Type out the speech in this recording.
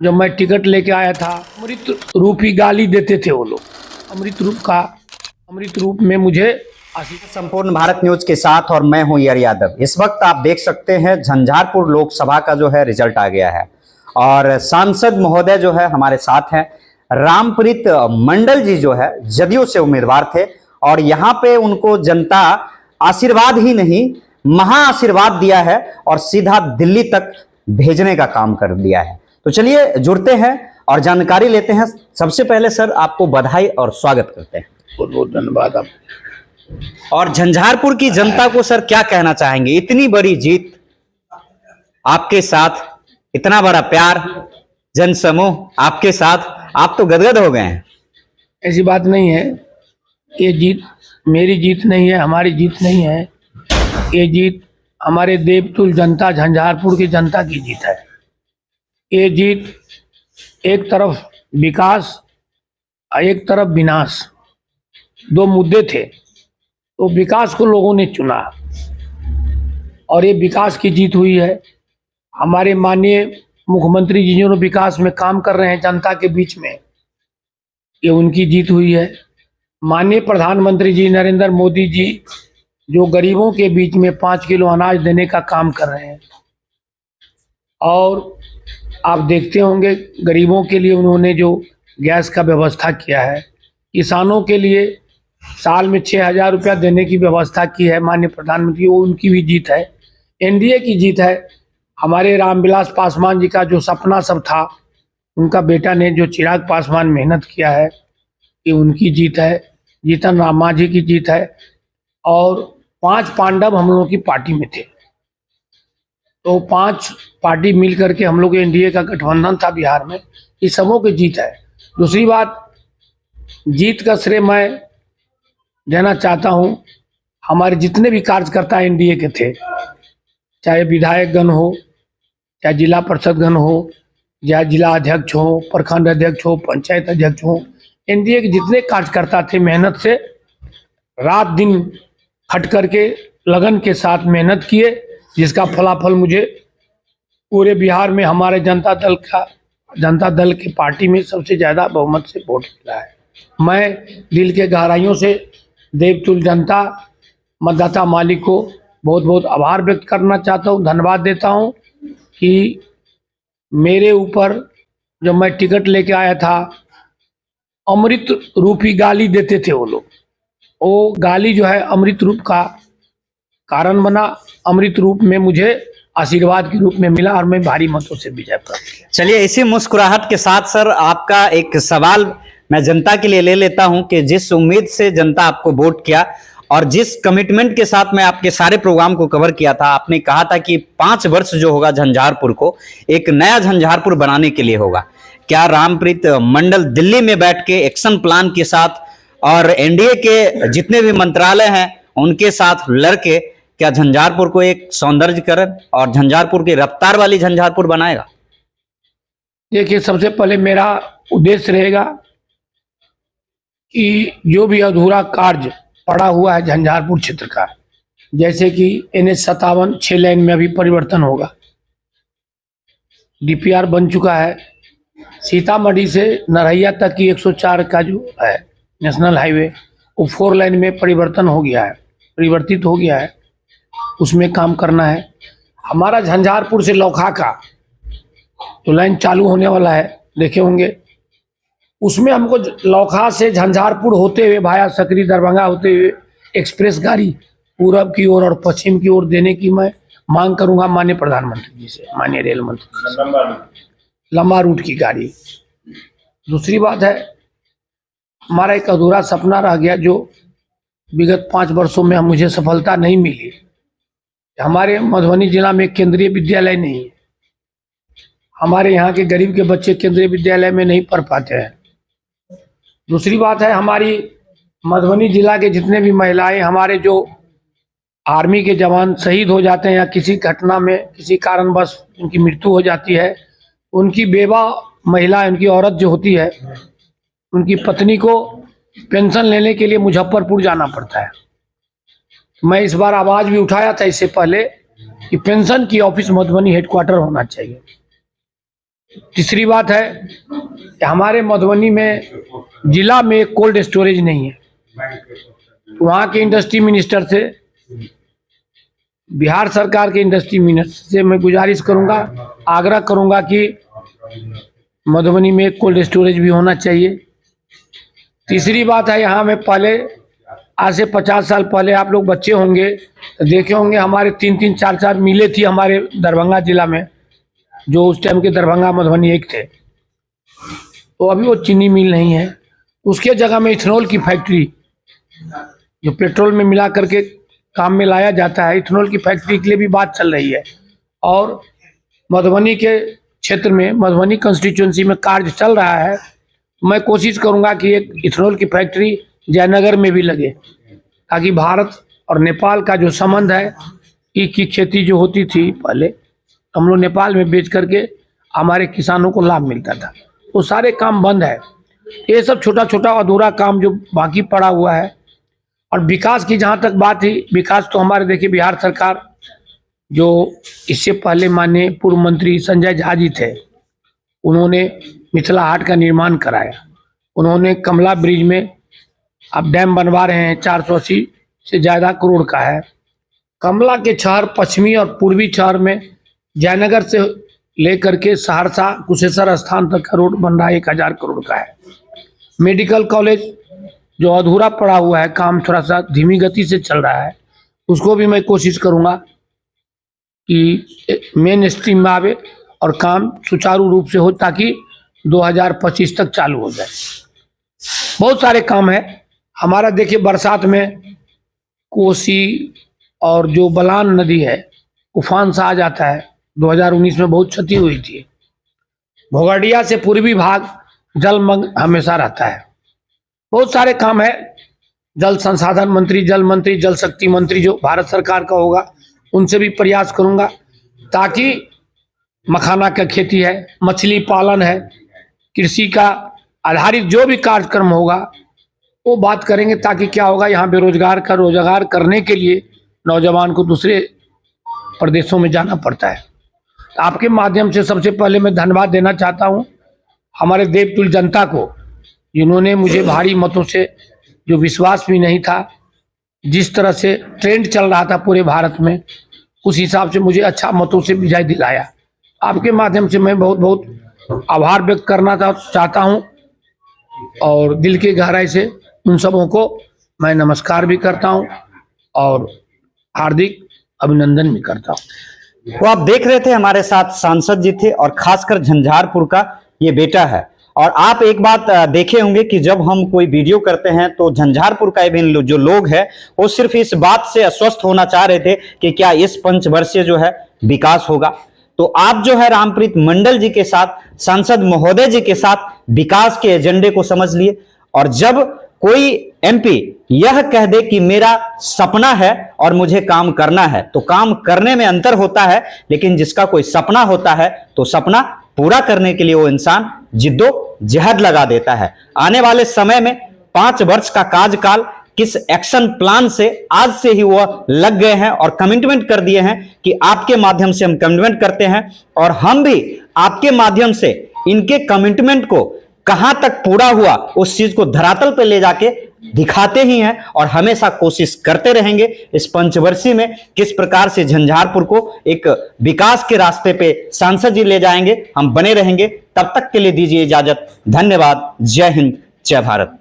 जब मैं टिकट लेके आया था, अमृत रूप ही गाली देते थे वो लोग। अमृत रूप में मुझे संपूर्ण भारत न्यूज के साथ और मैं हूं यर यादव। इस वक्त आप देख सकते हैं झंझारपुर लोकसभा का जो है रिजल्ट आ गया है और सांसद महोदय जो है हमारे साथ हैं। रामप्रीत मंडल जी जो है जदयू से उम्मीदवार थे और यहाँ पे उनको जनता आशीर्वाद ही नहीं महा आशीर्वाद दिया है और सीधा दिल्ली तक भेजने का काम कर दिया है। तो चलिए जुड़ते हैं और जानकारी लेते हैं। सबसे पहले सर आपको बधाई और स्वागत करते हैं। बहुत बहुत धन्यवाद आप। और झंझारपुर की जनता को सर क्या कहना चाहेंगे? इतनी बड़ी जीत आपके साथ, इतना बड़ा प्यार, जनसमूह आपके साथ, आप तो गदगद हो गए हैं। ऐसी बात नहीं है, ये जीत मेरी जीत नहीं है, हमारी जीत नहीं है। ये जीत हमारे देवतुल जनता, झंझारपुर की जनता की जीत है। ये जीत एक तरफ विकास, एक तरफ विनाश, दो मुद्दे थे। तो विकास को लोगों ने चुना और ये विकास की जीत हुई है। हमारे माननीय मुख्यमंत्री जी जो विकास में काम कर रहे हैं जनता के बीच में, ये उनकी जीत हुई है। माननीय प्रधानमंत्री जी नरेंद्र मोदी जी जो गरीबों के बीच में 5 किलो अनाज देने का काम कर रहे हैं और आप देखते होंगे गरीबों के लिए उन्होंने जो गैस का व्यवस्था किया है, किसानों के लिए साल में 6,000 रुपया देने की व्यवस्था की है माननीय प्रधानमंत्री, वो उनकी भी जीत है। एनडीए की जीत है। हमारे रामविलास पासवान जी का जो सपना सब था, उनका बेटा ने जो चिराग पासवान मेहनत किया है, ये उनकी जीत है। जीतन राम मांझी की जीत है और 5 पांडव हम लोगों की पार्टी में थे, तो 5 पार्टी मिल करके हम लोग एनडीए का गठबंधन था बिहार में, ये सबों की जीत है। दूसरी बात, जीत का श्रेय मैं देना चाहता हूं हमारे जितने भी कार्यकर्ता एनडीए के थे, चाहे विधायक गण हो, चाहे जिला परिषद गण हो, चाहे जिला अध्यक्ष हो, प्रखंड अध्यक्ष हो, पंचायत अध्यक्ष हो, एनडीए के जितने कार्यकर्ता थे मेहनत से रात दिन हट करके लगन के साथ मेहनत किए, जिसका फलाफल मुझे पूरे बिहार में हमारे जनता दल की पार्टी में सबसे ज़्यादा बहुमत से वोट मिला है। मैं दिल के गहराइयों से देवतुल जनता, मतदाता मालिक को बहुत बहुत आभार व्यक्त करना चाहता हूँ, धन्यवाद देता हूँ कि मेरे ऊपर जब मैं टिकट लेके आया था, अमृत रूपी गाली देते थे वो लोग। वो गाली जो है अमृत रूप का कारण बना, अमृत रूप में मुझे आशीर्वाद के रूप में मिला और मैं भारी मतों से विजय प्राप्त किया। चलिए इसी मुस्कुराहट के साथ सर आपका एक सवाल मैं जनता के लिए ले लेता हूं कि जिस उम्मीद से जनता आपको वोट किया और जिस कमिटमेंट के साथ मैं आपके सारे प्रोग्राम को कवर किया था, आपने कहा था कि 5 वर्ष जो होगा झंझारपुर को एक नया झंझारपुर बनाने के लिए होगा। क्या रामप्रीत मंडल दिल्ली में बैठ के एक्शन प्लान के साथ और एनडीए के जितने भी मंत्रालय हैं उनके साथ लड़के क्या झंझारपुर को एक सौंदर्यकरण और झंझारपुर की रफ्तार वाली झंझारपुर बनाएगा? देखिए, सबसे पहले मेरा उद्देश्य रहेगा कि जो भी अधूरा कार्य पड़ा हुआ है झंझारपुर क्षेत्र का, जैसे कि NH-57 6 लेन में अभी परिवर्तन होगा, DPR बन चुका है, सीतामढ़ी से नरहैया तक की 104 का जो है नेशनल हाईवे वो 4 लेन में परिवर्तित हो गया है, उसमें काम करना है। हमारा झंझारपुर से लौखा का जो लाइन चालू होने वाला है, देखे होंगे, उसमें हमको लौखा से झंझारपुर होते हुए भाया सकरी दरभंगा होते हुए एक्सप्रेस गाड़ी पूरब की ओर और पश्चिम की ओर देने की मैं मांग करूंगा माननीय प्रधानमंत्री जी से, माननीय रेल मंत्री जी से, लंबा रूट की गाड़ी। दूसरी बात है, हमारा एक अधूरा सपना रह गया जो विगत 5 वर्षों में मुझे सफलता नहीं मिली। हमारे मधुबनी जिला में केंद्रीय विद्यालय नहीं है, हमारे यहाँ के गरीब के बच्चे केंद्रीय विद्यालय में नहीं पढ़ पाते हैं। दूसरी बात है, हमारी मधुबनी जिला के जितने भी महिलाएं, हमारे जो आर्मी के जवान शहीद हो जाते हैं या किसी घटना में किसी कारणवश उनकी मृत्यु हो जाती है, उनकी बेवा महिला, उनकी औरत जो होती है, उनकी पत्नी को पेंशन लेने के लिए मुजफ्फरपुर जाना पड़ता है। मैं इस बार आवाज़ भी उठाया था इससे पहले कि पेंशन की ऑफिस मधुबनी हेडक्वार्टर होना चाहिए। तीसरी बात है कि हमारे मधुबनी में जिला में एक कोल्ड स्टोरेज नहीं है। वहाँ के इंडस्ट्री मिनिस्टर से, बिहार सरकार के इंडस्ट्री मिनिस्टर से मैं गुजारिश करूँगा, आग्रह करूँगा कि मधुबनी में एक कोल्ड स्टोरेज भी होना चाहिए। तीसरी बात है, यहाँ में पहले आज से 50 साल पहले आप लोग बच्चे होंगे तो देखे होंगे, हमारे 3-3, 4-4 मिलें थी हमारे दरभंगा जिला में, जो उस टाइम के दरभंगा मधुबनी एक थे। तो अभी वो चीनी मिल नहीं है, उसके जगह में इथेनॉल की फैक्ट्री, जो पेट्रोल में मिला करके काम में लाया जाता है, इथेनॉल की फैक्ट्री के लिए भी बात चल रही है। और मधुबनी के क्षेत्र में, मधुबनी कंस्टिट्यूंसी में कार्य चल रहा है। मैं कोशिश करूंगा कि एक इथेनॉल की फैक्ट्री जयनगर में भी लगे, ताकि भारत और नेपाल का जो संबंध है, ईख की खेती जो होती थी पहले, हम लोग नेपाल में बेच करके हमारे किसानों को लाभ मिलता था, वो सारे काम बंद है। ये सब छोटा छोटा अधूरा काम जो बाकी पड़ा हुआ है। और विकास की जहाँ तक बात है, विकास तो हमारे देखिए बिहार सरकार, जो इससे पहले माननीय पूर्व मंत्री संजय झा जी थे, उन्होंने मिथिला हाट का निर्माण कराया। उन्होंने कमला ब्रिज में अब डैम बनवा रहे हैं, 480 से ज़्यादा करोड़ का है। कमला के शहर पश्चिमी और पूर्वी शहर में जयनगर से लेकर के सहरसा कुशेश्वर स्थान तक का रोड बन रहा है, 1000 करोड़ का है। मेडिकल कॉलेज जो अधूरा पड़ा हुआ है, काम थोड़ा सा धीमी गति से चल रहा है, उसको भी मैं कोशिश करूँगा कि मेन स्ट्रीम में आवे और काम सुचारू रूप से हो, ताकि 2025 तक चालू हो जाए। बहुत सारे काम है हमारा। देखिए बरसात में कोसी और जो बलान नदी है, उफान सा आ जाता है। 2019 में बहुत क्षति हुई थी। भोगड़िया से पूर्वी भाग जलमग्न हमेशा रहता है। बहुत सारे काम है। जल संसाधन मंत्री, जल मंत्री, जल शक्ति मंत्री जो भारत सरकार का होगा, उनसे भी प्रयास करूंगा, ताकि मखाना का खेती है, मछली पालन है, कृषि का आधारित जो भी कार्यक्रम होगा वो बात करेंगे, ताकि क्या होगा, यहाँ बेरोजगार का रोजगार करने के लिए नौजवान को दूसरे प्रदेशों में जाना पड़ता है। आपके माध्यम से सबसे पहले मैं धन्यवाद देना चाहता हूँ हमारे देवतुल्य जनता को, जिन्होंने मुझे भारी मतों से, जो विश्वास भी नहीं था, जिस तरह से ट्रेंड चल रहा था पूरे भारत में, उस हिसाब से मुझे अच्छा मतों से विजय दिलाया। आपके माध्यम से मैं बहुत बहुत आभार व्यक्त करना चाहता हूँ, और दिल की गहराई से उन सबों को मैं नमस्कार भी करता हूँ और हार्दिक अभिनंदन भी करता हूँ। तो आप देख रहे थे, हमारे साथ सांसद जी थे, और खासकर झंझारपुर का ये बेटा है। और आप एक बात देखे होंगे कि जब हम कोई वीडियो करते हैं तो झंझारपुर का जो लोग हैं, वो सिर्फ इस बात से आश्वस्त होना चाह रहे थे कि क्या इस पंचवर्षीय जो है विकास होगा। तो आप जो है रामप्रीत मंडल जी के साथ, सांसद महोदय जी के साथ विकास के एजेंडे को समझ लिए। और जब कोई एमपी यह कह दे कि मेरा सपना है और मुझे काम करना है, तो काम करने में अंतर होता है, लेकिन जिसका कोई सपना होता है तो सपना पूरा करने के लिए वो इंसान जिद्दोजहद लगा देता है। आने वाले समय में 5 वर्ष का कार्यकाल किस एक्शन प्लान से आज से ही वह लग गए हैं और कमिटमेंट कर दिए हैं कि आपके माध्यम से हम कमिटमेंट करते हैं, और हम भी आपके माध्यम से इनके कमिटमेंट को कहां तक पूरा हुआ उस चीज को धरातल पे ले जाके दिखाते ही हैं, और हमेशा कोशिश करते रहेंगे इस पंचवर्षीय में किस प्रकार से झंझारपुर को एक विकास के रास्ते पे सांसद जी ले जाएंगे। हम बने रहेंगे। तब तक के लिए दीजिए इजाजत। धन्यवाद। जय हिंद, जय भारत।